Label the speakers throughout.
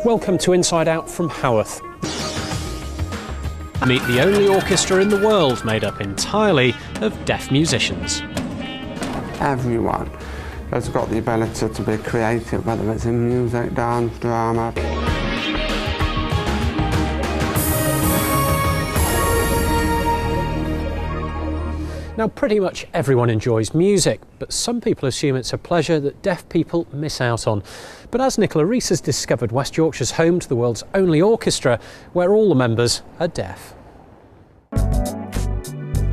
Speaker 1: Welcome to Inside Out from Haworth. Meet the only orchestra in the world made up entirely of deaf musicians.
Speaker 2: Everyone has got the ability to be creative, whether it's in music, dance, drama.
Speaker 1: Now, pretty much everyone enjoys music, but some people assume it's a pleasure that deaf people miss out on. But as Nicola Rees has discovered, West Yorkshire's home to the world's only orchestra where all the members are deaf.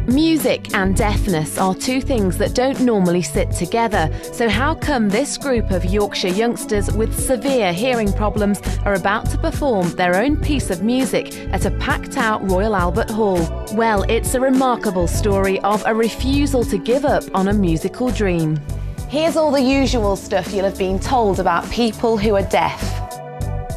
Speaker 3: Music and deafness are two things that don't normally sit together. So how come this group of Yorkshire youngsters with severe hearing problems are about to perform their own piece of music at a packed-out Royal Albert Hall? Well, it's a remarkable story of a refusal to give up on a musical dream. Here's all the usual stuff you'll have been told about people who are deaf.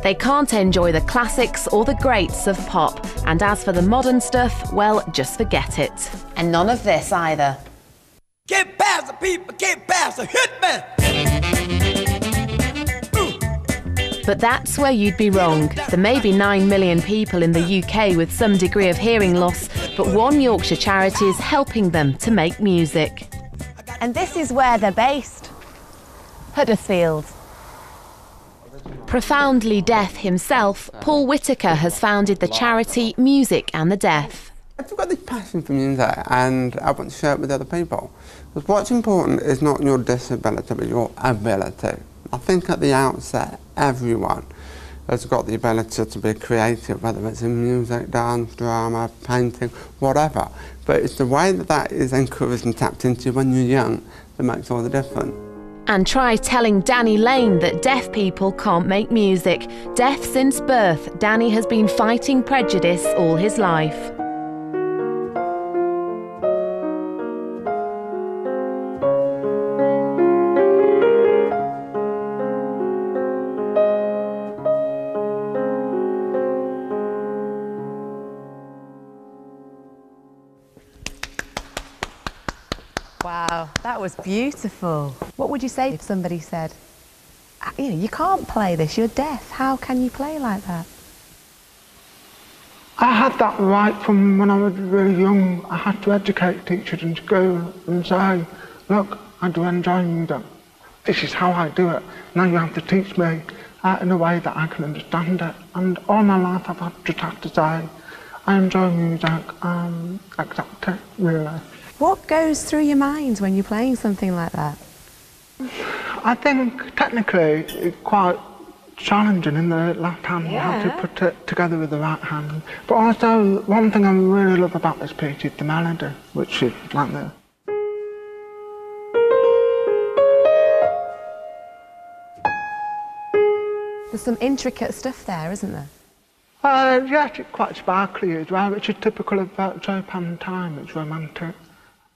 Speaker 3: They can't enjoy the classics or the greats of pop. And as for the modern stuff, well, just forget it. And none of this either.
Speaker 4: Get past the people, get past the hitman!
Speaker 3: But that's where you'd be wrong. There may be 9 million people in the UK with some degree of hearing loss, but one Yorkshire charity is helping them to make music. And this is where they're based. Huddersfield. Profoundly deaf himself, Paul Whitaker has founded the charity Music and the Deaf.
Speaker 2: I've got this passion for music and I want to share it with other people. Because what's important is not your disability but your ability. I think at the outset everyone has got the ability to be creative, whether it's in music, dance, drama, painting, whatever. But it's the way that that is encouraged and tapped into when you're young that makes all the difference.
Speaker 3: And try telling Danny Lane that deaf people can't make music. Deaf since birth, Danny has been fighting prejudice all his life. Wow, that was beautiful. What would you say if somebody said, you know, you can't play this, you're deaf, how can you play like that?
Speaker 5: I had that right from when I was really young. I had to educate teachers in school and say, look, I do enjoy music. This is how I do it. Now you have to teach me in a way that I can understand it. And all my life I've just had to say, I enjoy music, accept it, really.
Speaker 3: What goes through your mind when you're playing something like that?
Speaker 5: I think technically it's quite challenging in the left hand.
Speaker 3: Yeah.
Speaker 5: You have to put it together with the right hand. But also, one thing I really love about this piece is the melody, which is like this.
Speaker 3: There's some intricate stuff there, isn't there?
Speaker 5: Yes, it's quite sparkly as well, which is typical of Chopin time. It's romantic.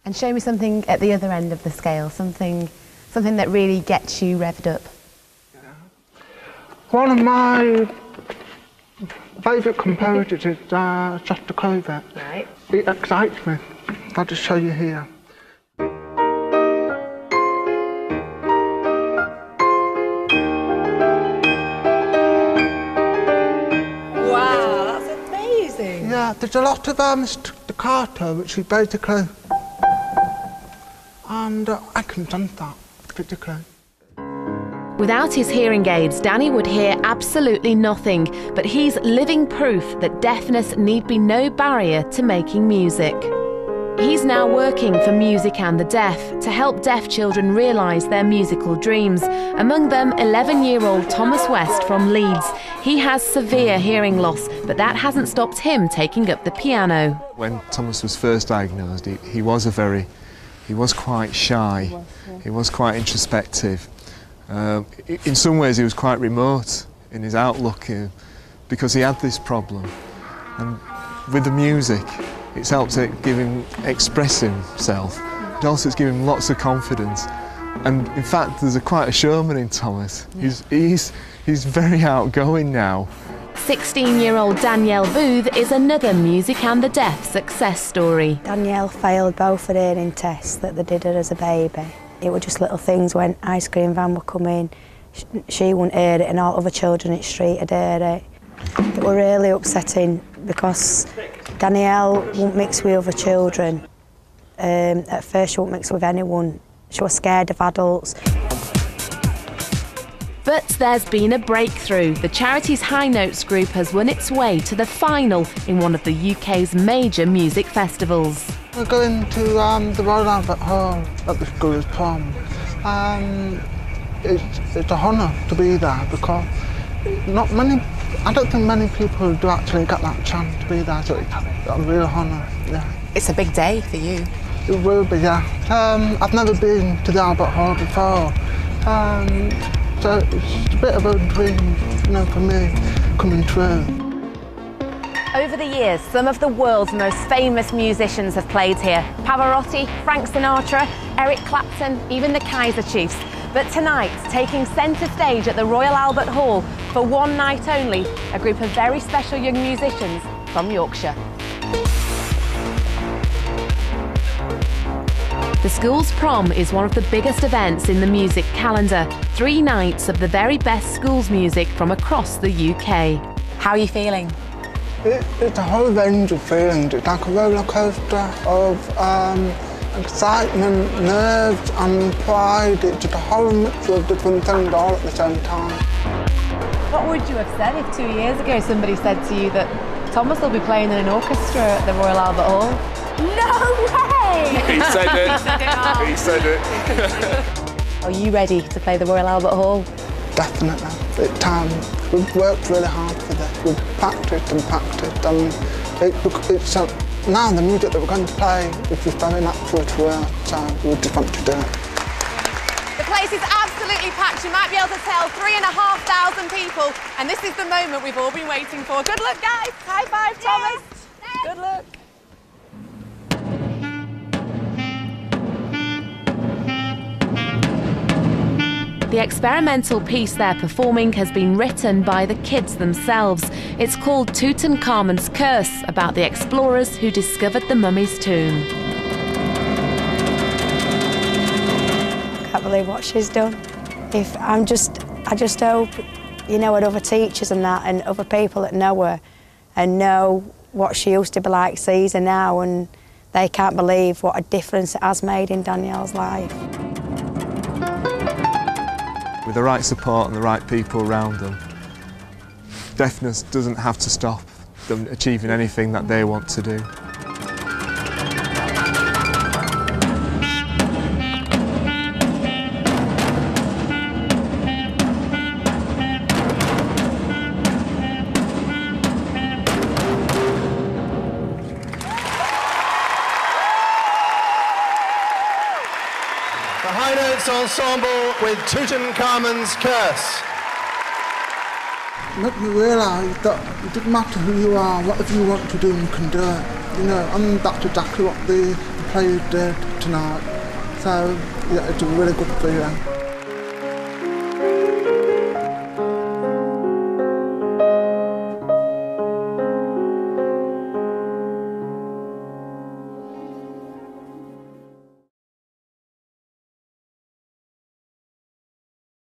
Speaker 3: And show me something at the other end of the scale, something that really gets you revved up.
Speaker 5: Yeah. One of my favourite composers is Shostakovich.
Speaker 3: Right.
Speaker 5: It excites me. I'll just show you here.
Speaker 3: Wow, that's amazing.
Speaker 5: Yeah, there's a lot of staccato, which is basically... And I can sense that, particularly.
Speaker 3: Without his hearing aids, Danny would hear absolutely nothing, but he's living proof that deafness need be no barrier to making music. He's now working for Music and the Deaf to help deaf children realise their musical dreams. Among them, 11-year-old Thomas West from Leeds. He has severe hearing loss, but that hasn't stopped him taking up the piano.
Speaker 6: When Thomas was first diagnosed, he was quite shy, he was quite introspective. In some ways he was quite remote in his outlook because he had this problem. And with the music, it's helped to give him express himself. It also it's given him lots of confidence. And in fact, there's quite a showman in Thomas. He's very outgoing now.
Speaker 3: 16-year-old Danielle Booth is another Music and the Deaf success story.
Speaker 7: Danielle failed both her hearing tests that they did her as a baby. It were just little things when ice cream van would come in she wouldn't hear it and all other children in the street had heard it. It was really upsetting because Danielle wouldn't mix with other children. At first she wouldn't mix with anyone. She was scared of adults.
Speaker 3: But there's been a breakthrough. The charity's High Notes group has won its way to the final in one of the UK's major music festivals.
Speaker 5: We're going to the Royal Albert Hall at the school's prom. It's a honour to be there because I don't think many people do actually get that chance to be there, so it's a real honour, yeah.
Speaker 8: It's a big day for you.
Speaker 5: It will be, yeah. I've never been to the Albert Hall before, so it's a bit of a dream, you know, for me, coming true.
Speaker 3: Over the years, some of the world's most famous musicians have played here. Pavarotti, Frank Sinatra, Eric Clapton, even the Kaiser Chiefs. But tonight, taking centre stage at the Royal Albert Hall for one night only, a group of very special young musicians from Yorkshire. The school's prom is one of the biggest events in the music calendar. 3 nights of the very best schools music from across the UK.
Speaker 8: How are you feeling?
Speaker 5: It's a whole range of feelings. It's like a roller coaster of excitement, nerves and pride. It's just a whole mixture of different things all at the same time.
Speaker 3: What would you have said if 2 years ago somebody said to you that Thomas will be playing in an orchestra at the Royal Albert Hall? No way!
Speaker 6: He said it. He said it.
Speaker 3: Are you ready to play the Royal Albert Hall?
Speaker 5: Definitely. It's time. We've worked really hard for this. We've practiced and practiced, and it's now the music that we're going to play is just very natural to us, so we just want to do it.
Speaker 8: The place is absolutely packed. You might be able to tell 3,500 people, and this is the moment we've all been waiting for. Good luck, guys. High five, Thomas. Good luck.
Speaker 3: The experimental piece they're performing has been written by the kids themselves. It's called Tutankhamun's Curse, about the explorers who discovered the mummy's tomb.
Speaker 7: I can't believe what she's done. I just hope, you know, with other teachers and that, and other people that know her and know what she used to be like sees her now, and they can't believe what a difference it has made in Danielle's life.
Speaker 6: With the right support and the right people around them, deafness doesn't have to stop them achieving anything that they want to do.
Speaker 9: The High Notes Ensemble with Tutankhamun's Curse.
Speaker 5: Make me realise that it doesn't matter who you are, whatever you want to do, you can do it. You know, and that's exactly what the players did tonight. So, yeah, it's a really good feeling.